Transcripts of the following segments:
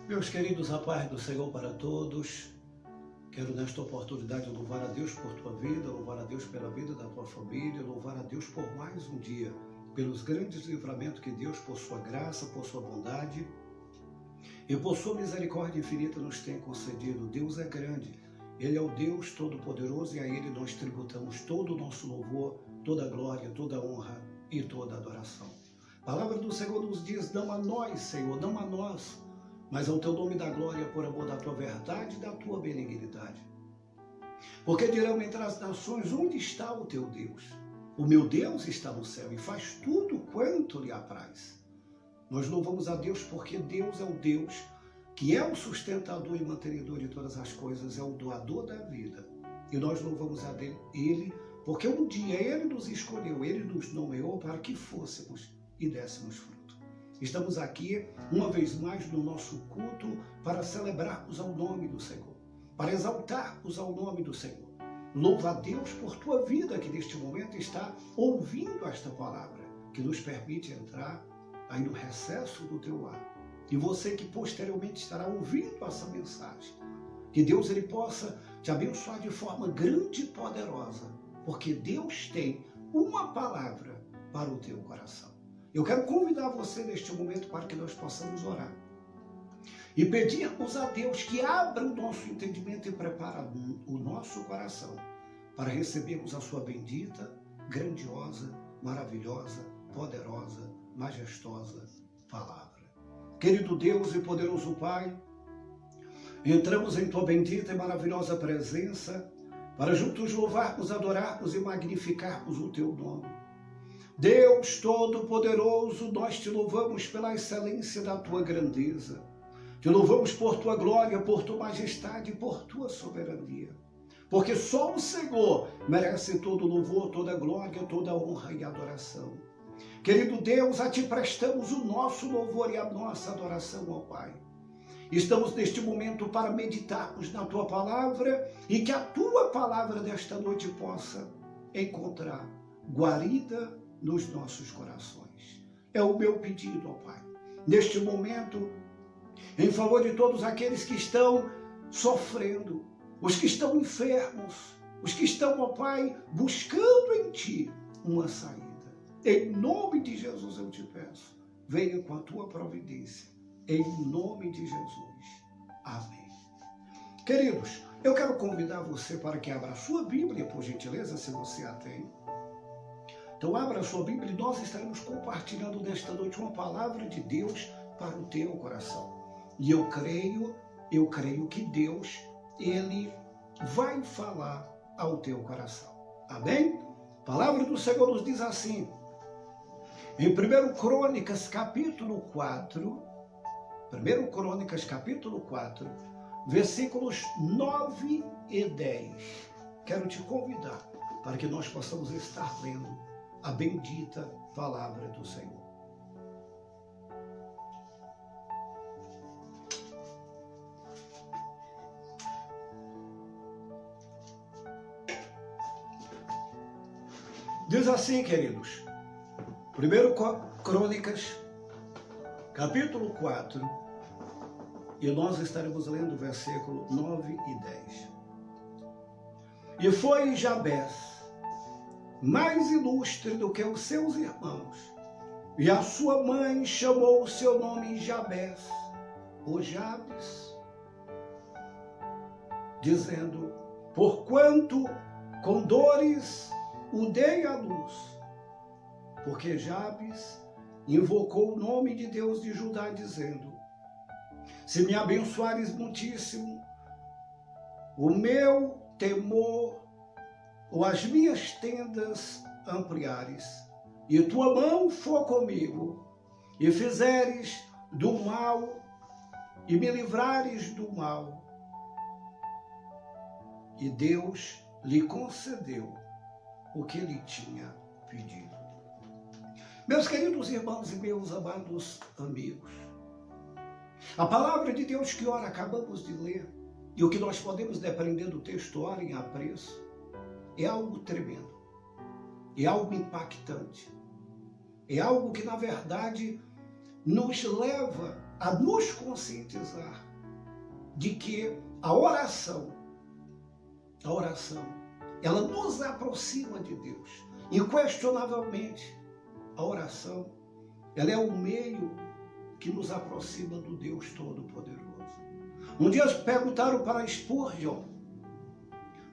Meus queridos, a paz do Senhor para todos. Quero nesta oportunidade louvar a Deus por tua vida, louvar a Deus pela vida da tua família, louvar a Deus por mais um dia, pelos grandes livramentos que Deus, por sua graça, por sua bondade e por sua misericórdia infinita nos tem concedido. Deus é grande, Ele é o Deus Todo-Poderoso e a Ele nós tributamos todo o nosso louvor, toda a glória, toda a honra e toda a adoração. A palavra do Senhor nos diz: não a nós, Senhor, não a nós, mas ao teu nome da glória, por amor da tua verdade e da tua benignidade. Porque dirão entre as nações: onde está o teu Deus? O meu Deus está no céu e faz tudo quanto lhe apraz. Nós louvamos a Deus porque Deus é o Deus que é o sustentador e mantenedor de todas as coisas, é o doador da vida. E nós louvamos a Ele porque um dia Ele nos escolheu, Ele nos nomeou para que fôssemos e dessemos fruto. Estamos aqui, uma vez mais, no nosso culto para celebrarmos ao nome do Senhor, para exaltarmos ao nome do Senhor. Louva a Deus por tua vida que neste momento está ouvindo esta palavra, que nos permite entrar aí no recesso do teu lar. E você que posteriormente estará ouvindo essa mensagem, que Deus ele possa te abençoar de forma grande e poderosa, porque Deus tem uma palavra para o teu coração. Eu quero convidar você neste momento para que nós possamos orar e pedirmos a Deus que abra o nosso entendimento e prepare o nosso coração para recebermos a sua bendita, grandiosa, maravilhosa, poderosa, majestosa palavra. Querido Deus e poderoso Pai, entramos em tua bendita e maravilhosa presença para juntos louvarmos, adorarmos e magnificarmos o teu nome. Deus Todo-Poderoso, nós te louvamos pela excelência da tua grandeza. Te louvamos por tua glória, por tua majestade e por tua soberania. Porque só o Senhor merece todo louvor, toda glória, toda honra e adoração. Querido Deus, a ti prestamos o nosso louvor e a nossa adoração, ó Pai. Estamos neste momento para meditarmos na tua palavra e que a tua palavra desta noite possa encontrar guarida nos nossos corações. É o meu pedido, ó Pai, neste momento, em favor de todos aqueles que estão sofrendo, os que estão enfermos, os que estão, ó Pai, buscando em Ti uma saída. Em nome de Jesus eu te peço, venha com a Tua providência, em nome de Jesus. Amém. Queridos, eu quero convidar você para que abra a sua Bíblia, por gentileza, se você a tem. Então abra a sua Bíblia e nós estaremos compartilhando nesta noite uma palavra de Deus para o teu coração. E eu creio que Deus, Ele vai falar ao teu coração. Amém? A palavra do Senhor nos diz assim, em 1 Crônicas, capítulo 4, versículos 9 e 10. Quero te convidar para que nós possamos estar lendo a bendita palavra do Senhor. Diz assim, queridos, 1 Crônicas, capítulo 4, e nós estaremos lendo o versículo 9 e 10. E foi Jabes mais ilustre do que os seus irmãos, e a sua mãe chamou o seu nome Jabes, ou Jabes, dizendo, porquanto com dores o dei à luz, porque Jabes invocou o nome de Deus de Judá, dizendo, se me abençoares muitíssimo, o meu temor ou as minhas tendas ampliares, e tua mão for comigo, e fizeres do mal, e me livrares do mal. E Deus lhe concedeu o que ele tinha pedido. Meus queridos irmãos e meus amados amigos, a palavra de Deus que ora acabamos de ler, e o que nós podemos depender do texto, ora em apreço, é algo tremendo, é algo impactante, é algo que na verdade nos leva a nos conscientizar de que a oração, ela nos aproxima de Deus. Inquestionavelmente, a oração, ela é o meio que nos aproxima do Deus Todo-Poderoso. Um dia perguntaram para Spurgeon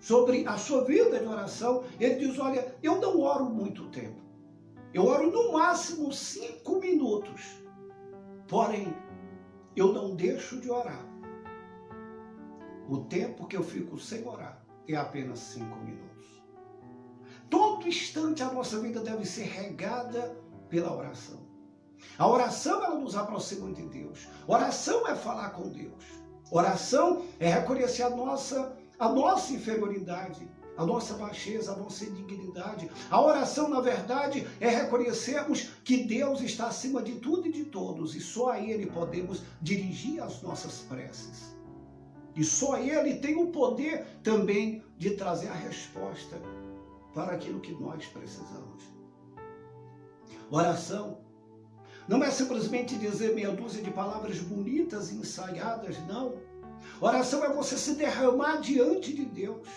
sobre a sua vida de oração. Ele diz, olha, eu não oro muito tempo. Eu oro no máximo 5 minutos. Porém, eu não deixo de orar. O tempo que eu fico sem orar é apenas 5 minutos. Todo instante a nossa vida deve ser regada pela oração. A oração, ela nos aproxima de Deus. Oração é falar com Deus. Oração é reconhecer a nossa inferioridade, a nossa baixeza, a nossa indignidade. A oração, na verdade, é reconhecermos que Deus está acima de tudo e de todos, e só a Ele podemos dirigir as nossas preces. E só Ele tem o poder também de trazer a resposta para aquilo que nós precisamos. Oração não é simplesmente dizer meia dúzia de palavras bonitas e ensaiadas, não. Oração é você se derramar diante de Deus.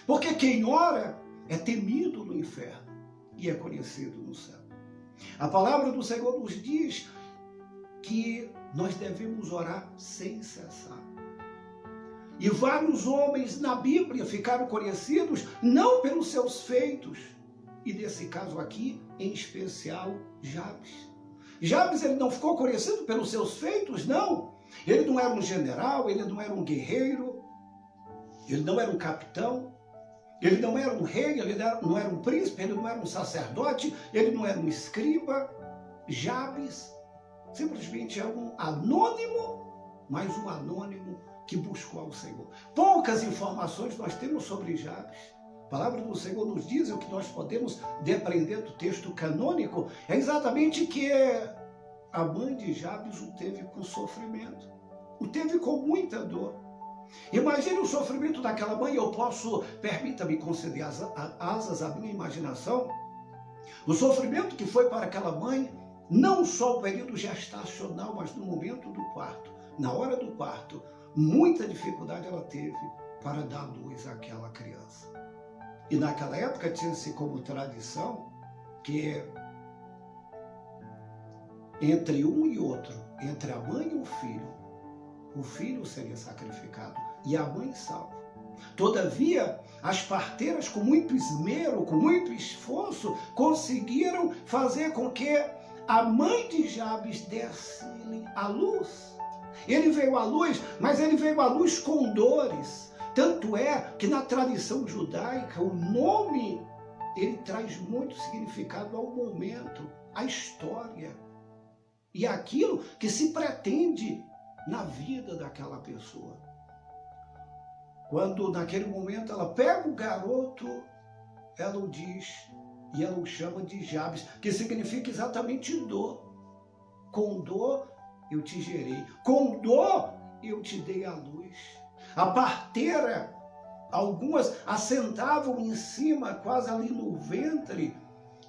Porque quem ora é temido no inferno e é conhecido no céu. A palavra do Senhor nos diz que nós devemos orar sem cessar. E vários homens na Bíblia ficaram conhecidos não pelos seus feitos, e nesse caso aqui, em especial, Jabes. Jabes, ele não ficou conhecido pelos seus feitos, não. Ele não era um general, ele não era um guerreiro, ele não era um capitão, ele não era um rei, ele não era um príncipe, ele não era um sacerdote, ele não era um escriba. Jabes simplesmente é um anônimo, mas um anônimo que buscou ao Senhor. Poucas informações nós temos sobre Jabes. A palavra do Senhor nos diz, o que nós podemos depreender do texto canônico, é exatamente que a mãe de Jabes o teve com sofrimento, o teve com muita dor. Imagine o sofrimento daquela mãe. Eu posso, permita-me conceder asas à minha imaginação, o sofrimento que foi para aquela mãe, não só o período gestacional, mas no momento do parto. Na hora do parto, muita dificuldade ela teve para dar luz àquela criança. E naquela época tinha-se como tradição que entre um e outro, entre a mãe e o filho seria sacrificado e a mãe salva. Todavia, as parteiras, com muito esmero, com muito esforço, conseguiram fazer com que a mãe de Jabes desse à luz. Ele veio à luz, mas ele veio à luz com dores. Tanto é que na tradição judaica, o nome, ele traz muito significado ao momento, à história. E aquilo que se pretende na vida daquela pessoa. Quando naquele momento ela pega o garoto, ela o diz, e ela o chama de Jabes, que significa exatamente dor. Com dor eu te gerei, com dor eu te dei a luz. A parteira, algumas assentavam em cima, quase ali no ventre,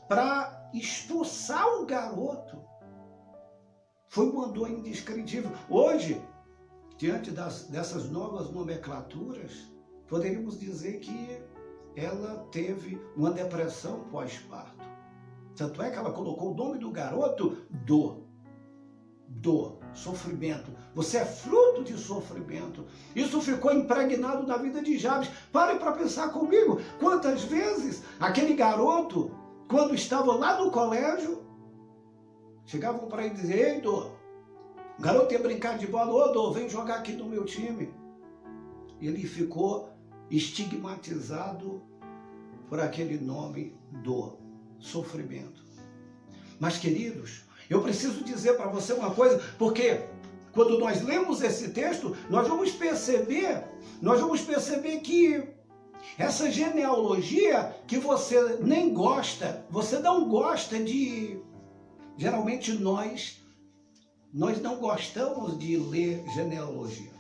para expulsar o garoto. Foi uma dor indescritível. Hoje, diante dessas novas nomenclaturas, poderíamos dizer que ela teve uma depressão pós-parto. Tanto é que ela colocou o nome do garoto dor. Dor, sofrimento. Você é fruto de sofrimento. Isso ficou impregnado na vida de Jabes. Pare para pensar comigo. Quantas vezes aquele garoto, quando estava lá no colégio, chegavam para ele dizer, ei, Dor, o garoto ia brincar de bola, ô Dor, vem jogar aqui no meu time. Ele ficou estigmatizado por aquele nome, dor, sofrimento. Mas, queridos, eu preciso dizer para você uma coisa, porque quando nós lemos esse texto, nós vamos perceber que essa genealogia que você nem gosta, você não gosta de... Geralmente nós não gostamos de ler genealogia.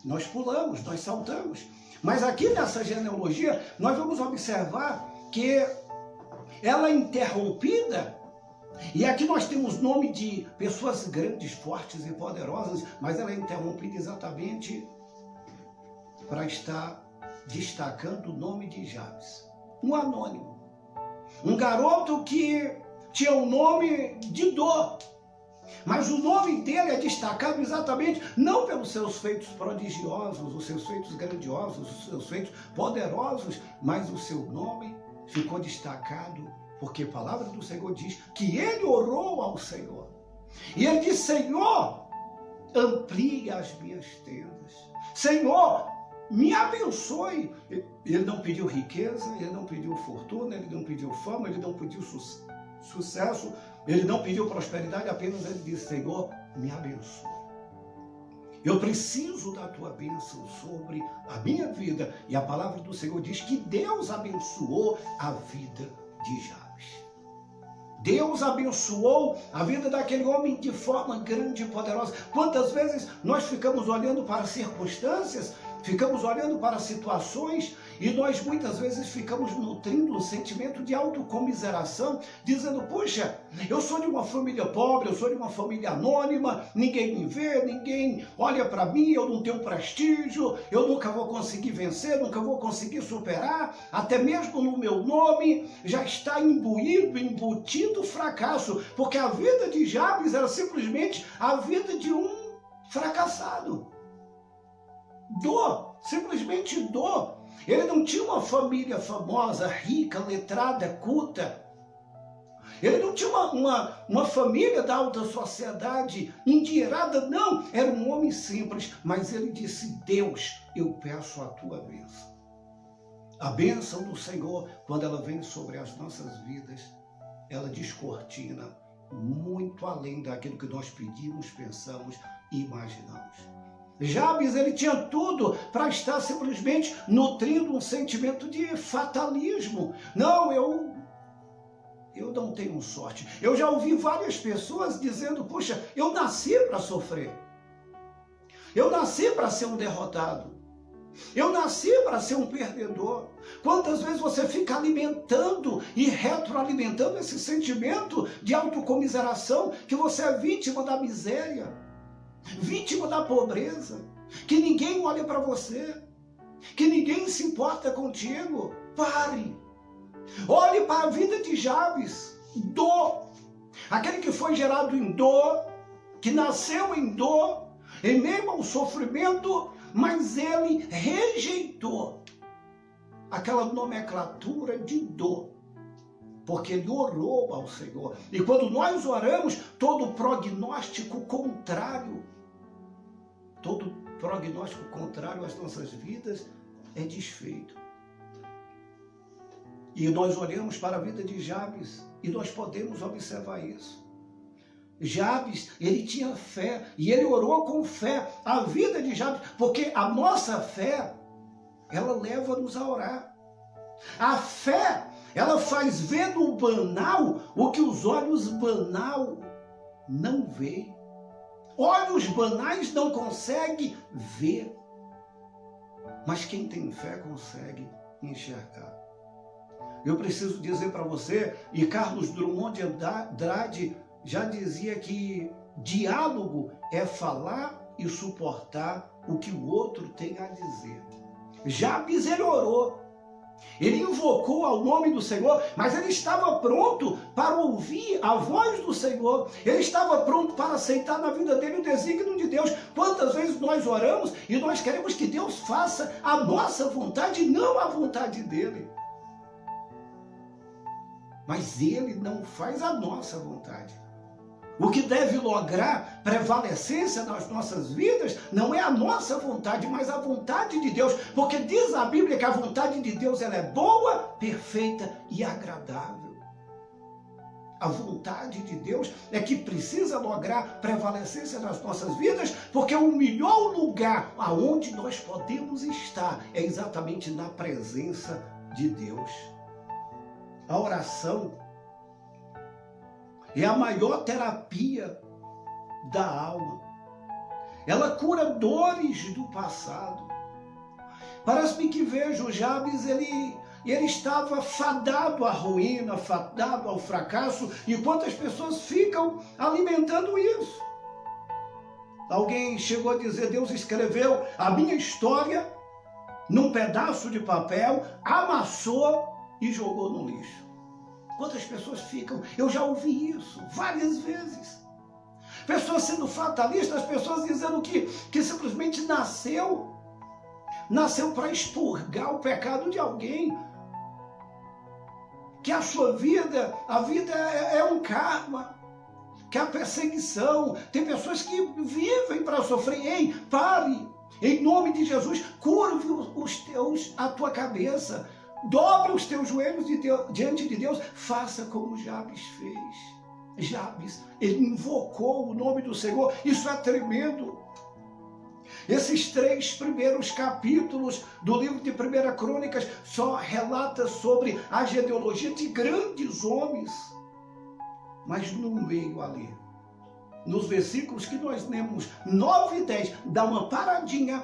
Nós pulamos, nós saltamos. Mas aqui nessa genealogia, nós vamos observar que ela é interrompida E aqui nós temos nome de pessoas grandes, fortes e poderosas, mas ela é interrompida exatamente para estar destacando o nome de Jabes. Um anônimo. Um garoto que tinha o nome de dor. Mas o nome dele é destacado exatamente não pelos seus feitos prodigiosos, os seus feitos grandiosos, os seus feitos poderosos, mas o seu nome ficou destacado porque a palavra do Senhor diz que ele orou ao Senhor. E ele disse: Senhor, amplie as minhas tendas. Senhor, me abençoe. Ele não pediu riqueza, ele não pediu fortuna, ele não pediu fama, ele não pediu sucesso, ele não pediu prosperidade, apenas ele disse: Senhor, me abençoe. Eu preciso da tua bênção sobre a minha vida. E a palavra do Senhor diz que Deus abençoou a vida de Jabes. Deus abençoou a vida daquele homem de forma grande e poderosa. Quantas vezes nós ficamos olhando para circunstâncias, ficamos olhando para situações e nós muitas vezes ficamos nutrindo um sentimento de autocomiseração, dizendo: puxa, eu sou de uma família pobre, eu sou de uma família anônima, ninguém me vê, ninguém olha para mim, eu não tenho prestígio, eu nunca vou conseguir vencer, nunca vou conseguir superar, até mesmo no meu nome já está embutido fracasso, porque a vida de Jabes era simplesmente a vida de um fracassado. Dor, simplesmente dor. Ele não tinha uma família famosa, rica, letrada, culta. Ele não tinha uma família da alta sociedade, endinheirada, não. Era um homem simples, mas ele disse: Deus, eu peço a tua bênção. A bênção do Senhor, quando ela vem sobre as nossas vidas, ela descortina muito além daquilo que nós pedimos, pensamos e imaginamos. Jabes, ele tinha tudo para estar simplesmente nutrindo um sentimento de fatalismo. Não, eu não tenho sorte. Eu já ouvi várias pessoas dizendo: puxa, eu nasci para sofrer. Eu nasci para ser um derrotado. Eu nasci para ser um perdedor. Quantas vezes você fica alimentando e retroalimentando esse sentimento de autocomiseração, que você é vítima da miséria, vítima da pobreza, que ninguém olha para você, que ninguém se importa contigo? Pare. Olhe para a vida de Jabes. Dor. Aquele que foi gerado em dor, que nasceu em dor, em meio ao sofrimento, mas ele rejeitou aquela nomenclatura de dor, porque ele orou ao Senhor. E quando nós oramos, todo prognóstico contrário às nossas vidas é desfeito. E nós olhamos para a vida de Jabes e nós podemos observar isso. Jabes, ele tinha fé e ele orou com fé. A vida de Jabes, porque a nossa fé, ela leva-nos a orar. A fé, ela faz ver no banal o que os olhos banal não veem. Olhos banais não conseguem ver, mas quem tem fé consegue enxergar. Eu preciso dizer para você, e Carlos Drummond de Andrade já dizia que diálogo é falar e suportar o que o outro tem a dizer. Jabes, ele orou. Ele invocou ao nome do Senhor, mas ele estava pronto para ouvir a voz do Senhor. Ele estava pronto para aceitar na vida dele o desígnio de Deus. Quantas vezes nós oramos e nós queremos que Deus faça a nossa vontade e não a vontade dele. Mas ele não faz a nossa vontade. O que deve lograr prevalecência nas nossas vidas não é a nossa vontade, mas a vontade de Deus. Porque diz a Bíblia que a vontade de Deus ela é boa, perfeita e agradável. A vontade de Deus é que precisa lograr prevalecência nas nossas vidas, porque o melhor lugar aonde nós podemos estar é exatamente na presença de Deus. A oração é a maior terapia da alma. Ela cura dores do passado. Parece-me que vejo Jabes, ele ele estava fadado à ruína, fadado ao fracasso, e quantas pessoas ficam alimentando isso? Alguém chegou a dizer, Deus escreveu a minha história num pedaço de papel, amassou e jogou no lixo. Quantas pessoas ficam? Eu já ouvi isso várias vezes. Pessoas sendo fatalistas, pessoas dizendo que simplesmente nasceu para expurgar o pecado de alguém. Que a sua vida, a vida é um karma, que é a perseguição. Tem pessoas que vivem para sofrer. Ei, pare! Em nome de Jesus, curve a tua cabeça, dobre os teus joelhos diante de Deus, faça como Jabes fez. Jabes, ele invocou o nome do Senhor, isso é tremendo. Esses 3 primeiros capítulos do livro de 1 Crônicas só relata sobre a genealogia de grandes homens, mas no meio ali, nos versículos que nós lemos, 9 e 10, dá uma paradinha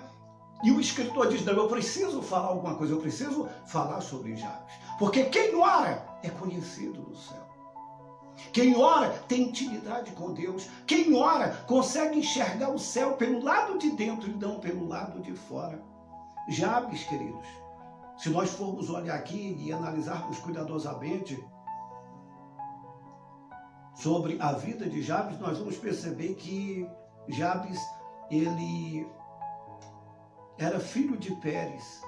e o escritor diz, não, eu preciso falar alguma coisa, eu preciso falar sobre Jabes, porque quem ora é conhecido no céu. Quem ora tem intimidade com Deus. Quem ora consegue enxergar o céu pelo lado de dentro e não pelo lado de fora. Jabes, queridos, se nós formos olhar aqui e analisarmos cuidadosamente sobre a vida de Jabes, nós vamos perceber que Jabes, ele era filho de Pérez,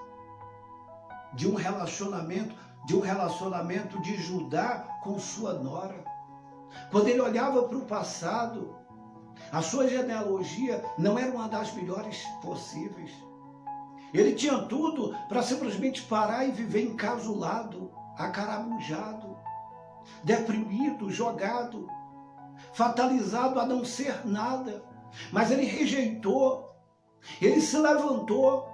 de um relacionamento de Judá com sua nora. Quando ele olhava para o passado, a sua genealogia não era uma das melhores possíveis. Ele tinha tudo para simplesmente parar e viver encasulado, acaramujado, deprimido, jogado, fatalizado a não ser nada. Mas ele rejeitou, ele se levantou.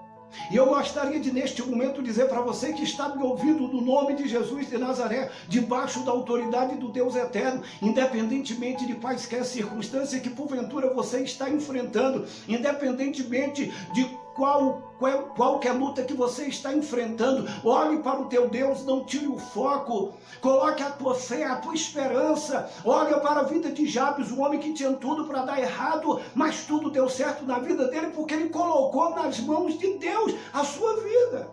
E eu gostaria de, neste momento, dizer para você que está me ouvindo no nome de Jesus de Nazaré, debaixo da autoridade do Deus eterno, independentemente de quaisquer circunstância que porventura você está enfrentando, independentemente de qualquer luta que você está enfrentando, olhe para o teu Deus, não tire o foco, coloque a tua fé, a tua esperança, olha para a vida de Jabes, um homem que tinha tudo para dar errado, mas tudo deu certo na vida dele, porque ele colocou nas mãos de Deus a sua vida.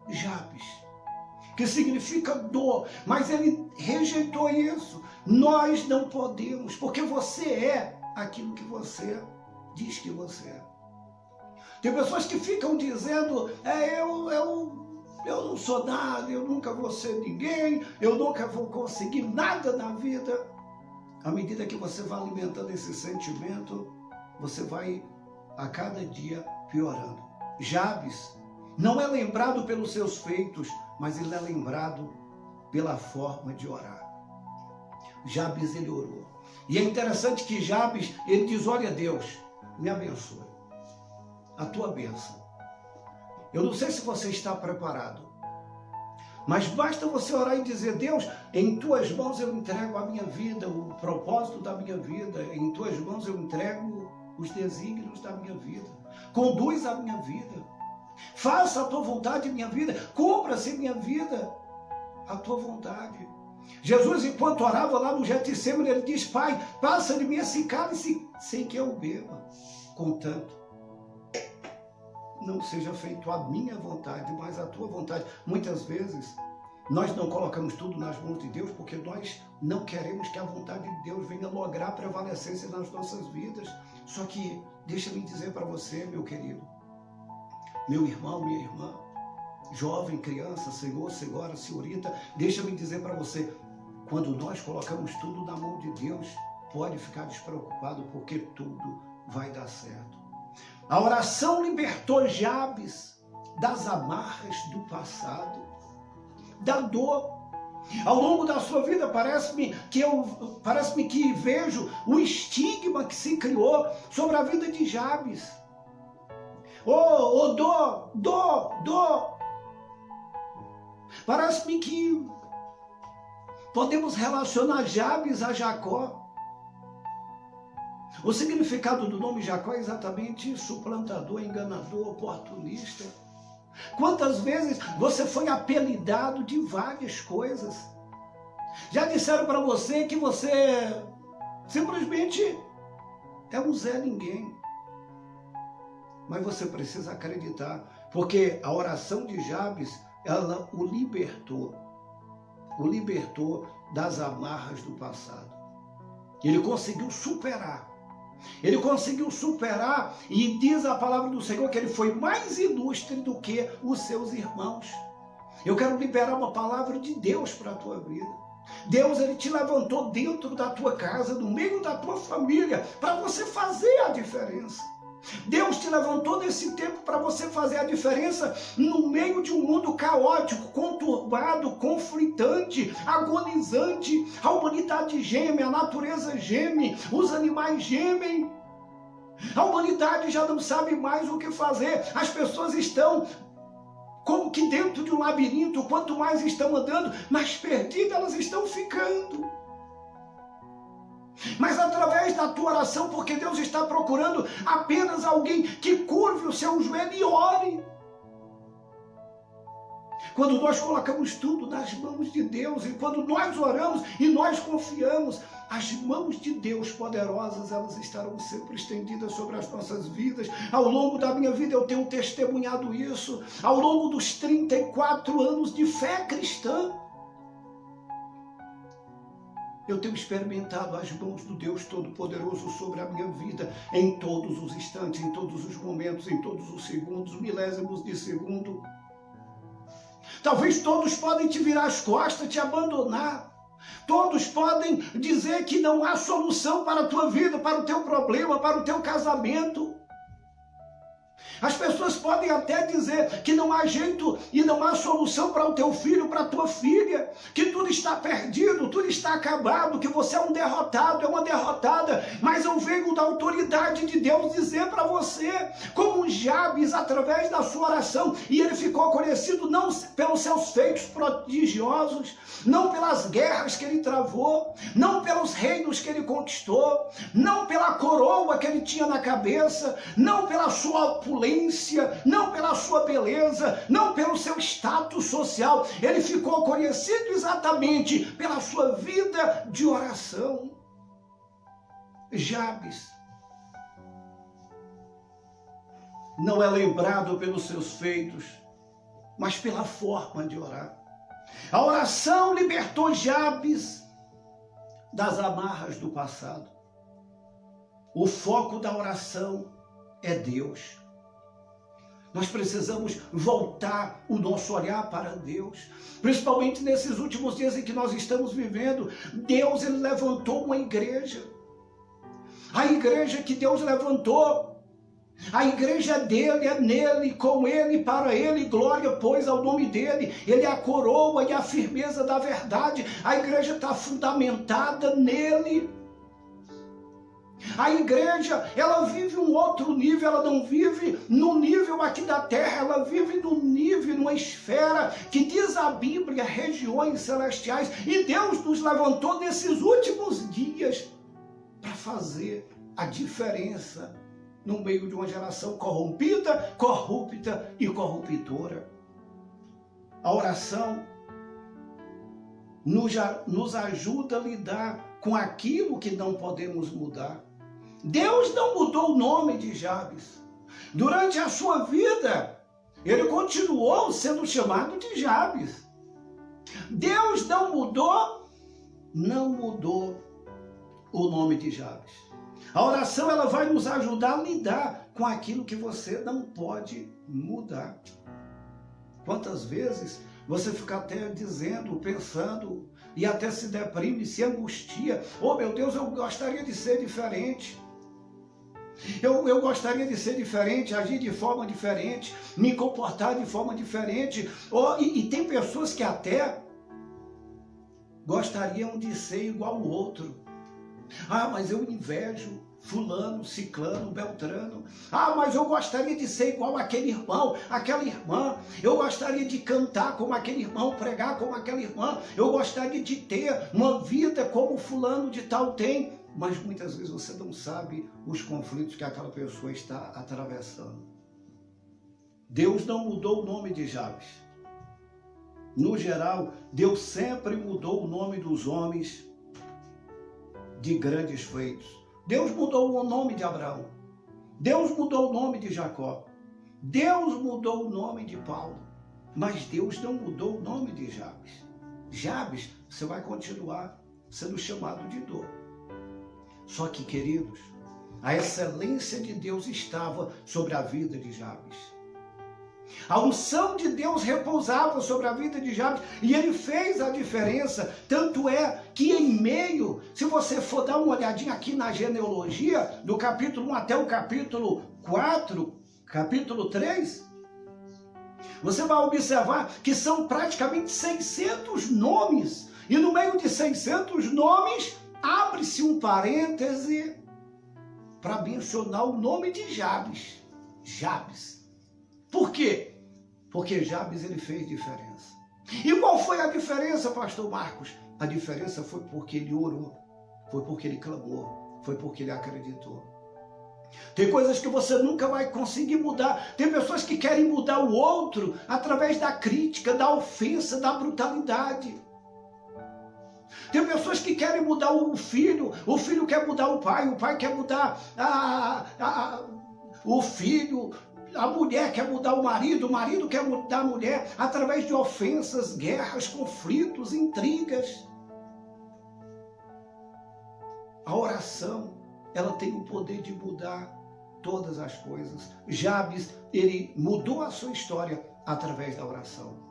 Jabes, que significa dor, mas ele rejeitou isso. Nós não podemos, porque você é aquilo que você diz que você é. Tem pessoas que ficam dizendo, eu não sou nada, eu nunca vou ser ninguém, eu nunca vou conseguir nada na vida. À medida que você vai alimentando esse sentimento, você vai a cada dia piorando. Jabes não é lembrado pelos seus feitos, mas ele é lembrado pela forma de orar. Jabes, ele orou. E é interessante que Jabes, ele diz, olha Deus, me abençoe. A tua bênção. Eu não sei se você está preparado, mas basta você orar e dizer, Deus, em tuas mãos eu entrego a minha vida, o propósito da minha vida, em tuas mãos eu entrego os desígnios da minha vida, conduz a minha vida, faça a tua vontade em minha vida, cumpra-se em minha vida a tua vontade. Jesus, enquanto orava lá no Getsemane, ele diz, Pai, passa de mim esse cálice sem que eu beba, contanto não seja feito a minha vontade, mas a tua vontade. Muitas vezes, nós não colocamos tudo nas mãos de Deus, porque nós não queremos que a vontade de Deus venha lograr prevalecência nas nossas vidas. Só que, deixa-me dizer para você, meu querido, meu irmão, minha irmã, jovem, criança, senhor, senhora, senhorita, deixa-me dizer para você, quando nós colocamos tudo na mão de Deus, pode ficar despreocupado, porque tudo vai dar certo. A oração libertou Jabes das amarras do passado, da dor. Ao longo da sua vida, parece-me que vejo o estigma que se criou sobre a vida de Jabes. Dor. Parece-me que podemos relacionar Jabes a Jacó. O significado do nome Jacó é exatamente suplantador, enganador, oportunista. Quantas vezes você foi apelidado de várias coisas? Já disseram para você que você simplesmente é um Zé Ninguém. Mas você precisa acreditar, porque a oração de Jabes, ela o libertou das amarras do passado. Ele conseguiu superar. E diz a palavra do Senhor que ele foi mais ilustre do que os seus irmãos. Eu quero liberar uma palavra de Deus para a tua vida. Deus, ele te levantou dentro da tua casa, no meio da tua família, para você fazer a diferença. Deus te levantou nesse tempo para você fazer a diferença no meio de um mundo caótico, conturbado, conflitante, agonizante. A humanidade geme, a natureza geme, os animais gemem. A humanidade já não sabe mais o que fazer. As pessoas estão como que dentro de um labirinto. Quanto mais estão andando, mais perdidas elas estão ficando. Mas através da tua oração, porque Deus está procurando apenas alguém que curve o seu joelho e ore. Quando nós colocamos tudo nas mãos de Deus, e quando nós oramos e nós confiamos, as mãos de Deus poderosas, elas estarão sempre estendidas sobre as nossas vidas. Ao longo da minha vida eu tenho testemunhado isso, ao longo dos 34 anos de fé cristã. Eu tenho experimentado as mãos do Deus Todo-Poderoso sobre a minha vida em todos os instantes, em todos os momentos, em todos os segundos, milésimos de segundo. Talvez todos podem te virar as costas, te abandonar. Todos podem dizer que não há solução para a tua vida, para o teu problema, para o teu casamento. As pessoas podem até dizer que não há jeito e não há solução para o teu filho, para a tua filha, que tudo está perdido, tudo está acabado, que você é um derrotado, é uma derrotada. Mas eu venho da autoridade de Deus dizer para você, como Jabes, através da sua oração, e ele ficou conhecido não pelos seus feitos prodigiosos, não pelas guerras que ele travou, não pelos reinos que ele conquistou, não pela coroa que ele tinha na cabeça, não pela sua opulência, não pela sua beleza, não pelo seu status social. Ele ficou conhecido exatamente pela sua vida de oração. Jabes não é lembrado pelos seus feitos, mas pela forma de orar. A oração libertou Jabes das amarras do passado. O foco da oração é Deus. Nós precisamos voltar o nosso olhar para Deus, principalmente nesses últimos dias em que nós estamos vivendo. Deus, ele levantou uma igreja, a igreja que Deus levantou, a igreja dele, é nele, com ele, para ele, glória pois ao nome dele. Ele é a coroa e a firmeza da verdade. A igreja está fundamentada nele. A igreja, ela vive um outro nível, ela não vive no nível aqui da terra, ela vive no nível, numa esfera que diz a Bíblia, regiões celestiais. E Deus nos levantou nesses últimos dias para fazer a diferença no meio de uma geração corrompida, corrupta e corruptora. A oração nos ajuda a lidar com aquilo que não podemos mudar. Deus não mudou o nome de Jabes. Durante a sua vida, ele continuou sendo chamado de Jabes. Deus não mudou o nome de Jabes. A oração, ela vai nos ajudar a lidar com aquilo que você não pode mudar. Quantas vezes você fica até dizendo, pensando, e até se deprime, se angustia. Oh meu Deus, eu gostaria de ser diferente. Eu gostaria de ser diferente, agir de forma diferente, me comportar de forma diferente. Oh, e tem pessoas que até gostariam de ser igual ao outro. Ah, mas eu invejo fulano, ciclano, beltrano. Ah, mas eu gostaria de ser igual àquele irmão, àquela irmã. Eu gostaria de cantar como aquele irmão, pregar como aquela irmã. Eu gostaria de ter uma vida como fulano de tal tem. Mas muitas vezes você não sabe os conflitos que aquela pessoa está atravessando. Deus não mudou o nome de Jabes. No geral, Deus sempre mudou o nome dos homens de grandes feitos. Deus mudou o nome de Abraão. Deus mudou o nome de Jacó. Deus mudou o nome de Paulo. Mas Deus não mudou o nome de Jabes. Jabes, você vai continuar sendo chamado de dor. Só que, queridos, a excelência de Deus estava sobre a vida de Jabes. A unção de Deus repousava sobre a vida de Jabes e ele fez a diferença. Tanto é que em meio, se você for dar uma olhadinha aqui na genealogia, do capítulo 1 até o capítulo 4, capítulo 3, você vai observar que são praticamente 600 nomes. E no meio de 600 nomes, abre-se um parêntese para mencionar o nome de Jabes. Jabes. Por quê? Porque Jabes ele fez diferença. E qual foi a diferença, pastor Marcos? A diferença foi porque ele orou, foi porque ele clamou, foi porque ele acreditou. Tem coisas que você nunca vai conseguir mudar. Tem pessoas que querem mudar o outro através da crítica, da ofensa, da brutalidade. Tem pessoas que querem mudar o filho quer mudar o pai quer mudar o filho, a mulher quer mudar o marido quer mudar a mulher, através de ofensas, guerras, conflitos, intrigas. A oração, ela tem o poder de mudar todas as coisas. Jabes, ele mudou a sua história através da oração.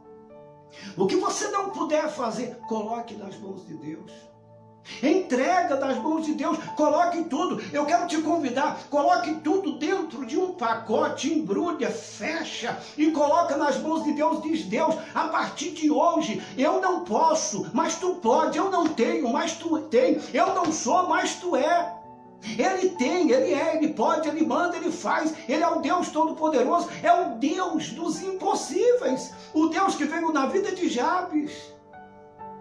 O que você não puder fazer, coloque nas mãos de Deus. Entrega nas mãos de Deus, coloque tudo. Eu quero te convidar, coloque tudo dentro de um pacote, embrulha, fecha e coloca nas mãos de Deus. Diz: Deus, a partir de hoje eu não posso, mas tu pode. Eu não tenho, mas tu tem. Eu não sou, mas tu é. Ele tem, ele é, ele pode, ele manda, ele faz. Ele é o Deus Todo-Poderoso, é o Deus dos impossíveis. O Deus que veio na vida de Jabes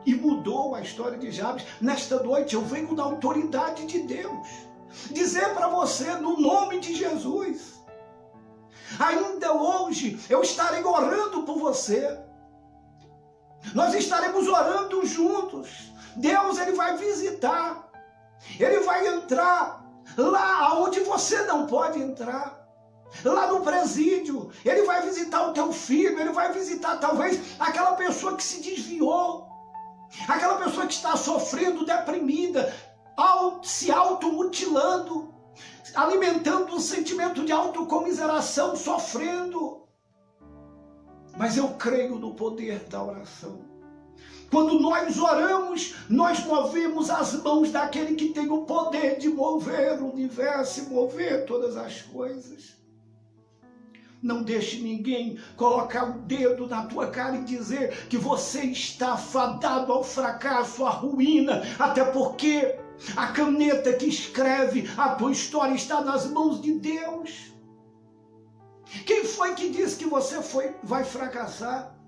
e mudou a história de Jabes. Nesta noite eu venho na autoridade de Deus dizer para você, no nome de Jesus, ainda hoje eu estarei orando por você. Nós estaremos orando juntos. Deus, ele vai visitar. Ele vai entrar lá onde você não pode entrar. Lá no presídio. Ele vai visitar o teu filho. Ele vai visitar talvez aquela pessoa que se desviou. Aquela pessoa que está sofrendo, deprimida, se automutilando, alimentando um sentimento de autocomiseração, sofrendo. Mas eu creio no poder da oração. Quando nós oramos, nós movemos as mãos daquele que tem o poder de mover o universo e mover todas as coisas. Não deixe ninguém colocar o dedo na tua cara e dizer que você está fadado ao fracasso, à ruína, até porque a caneta que escreve a tua história está nas mãos de Deus. Quem foi que disse que você vai fracassar?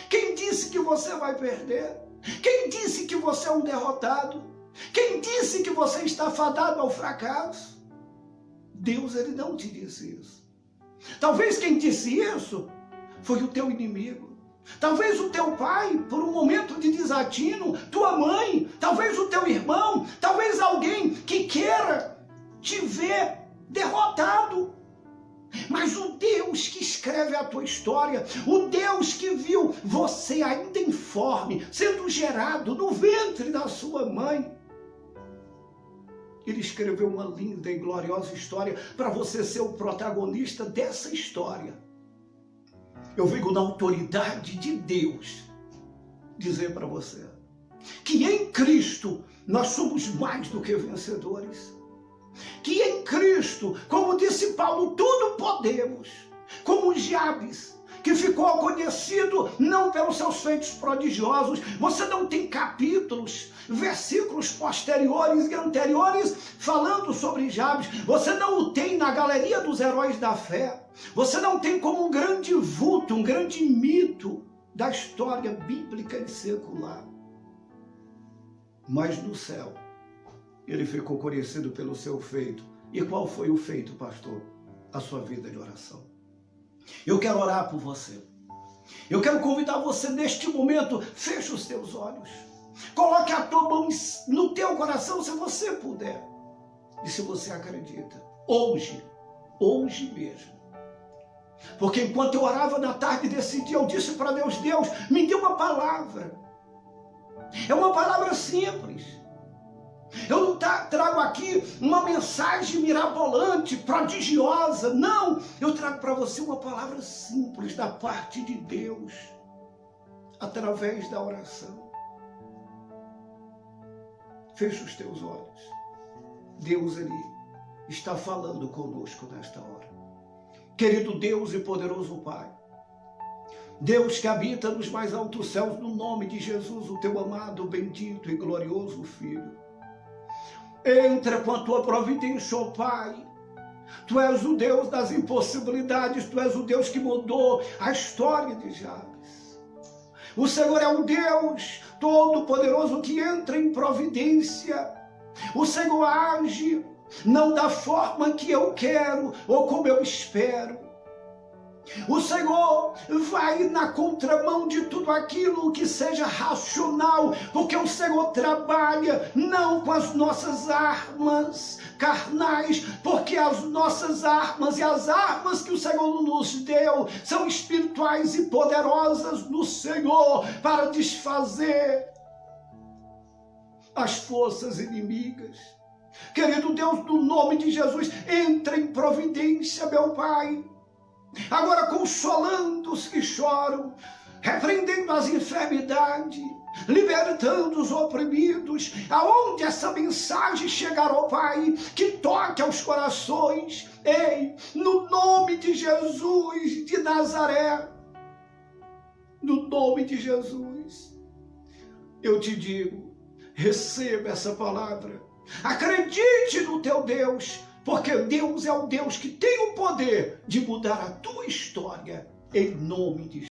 Quem disse que você vai perder? Quem disse que você é um derrotado? Quem disse que você está fadado ao fracasso? Deus, ele não te disse isso. Talvez quem disse isso foi o teu inimigo. Talvez o teu pai, por um momento de desatino, tua mãe, talvez o teu irmão, talvez alguém que queira te ver derrotado. Mas o Deus que escreve a tua história, o Deus que viu você ainda informe, sendo gerado no ventre da sua mãe, ele escreveu uma linda e gloriosa história para você ser o protagonista dessa história. Eu venho na autoridade de Deus dizer para você que em Cristo nós somos mais do que vencedores. Que em Cristo, como disse Paulo, tudo podemos, como Jabes, que ficou conhecido não pelos seus feitos prodigiosos. Você não tem capítulos, versículos posteriores e anteriores falando sobre Jabes. Você não o tem na galeria dos heróis da fé. Você não tem como um grande vulto, um grande mito da história bíblica e secular. Mas no céu, ele ficou conhecido pelo seu feito. E qual foi o feito, pastor? A sua vida de oração. Eu quero orar por você. Eu quero convidar você neste momento, feche os teus olhos. Coloque a tua mão no teu coração, se você puder. E se você acredita, hoje mesmo. Porque enquanto eu orava na tarde desse dia, eu disse para Deus, Deus, me dê uma palavra. É uma palavra simples. Eu não trago aqui uma mensagem mirabolante, prodigiosa. Não, eu trago para você uma palavra simples da parte de Deus, através da oração. Feche os teus olhos. Deus ali está falando conosco nesta hora. Querido Deus e poderoso Pai, Deus que habita nos mais altos céus, no nome de Jesus, o teu amado, bendito e glorioso Filho. Entra com a tua providência, ó Pai. Tu és o Deus das impossibilidades, Tu és o Deus que mudou a história de Jabes. O Senhor é um Deus todo-poderoso que entra em providência. O Senhor age não da forma que eu quero ou como eu espero. O Senhor vai na contramão de tudo aquilo que seja racional, porque o Senhor trabalha não com as nossas armas carnais, porque as nossas armas e as armas que o Senhor nos deu são espirituais e poderosas no Senhor para desfazer as forças inimigas. Querido Deus, no nome de Jesus, entra em providência, meu Pai. Agora consolando os que choram, repreendendo as enfermidades, libertando os oprimidos, aonde essa mensagem chegar, ó Pai, que toque aos corações. Ei, no nome de Jesus de Nazaré, no nome de Jesus, eu te digo, receba essa palavra, acredite no teu Deus, porque Deus é o Deus que tem o poder de mudar a tua história, em nome de Jesus.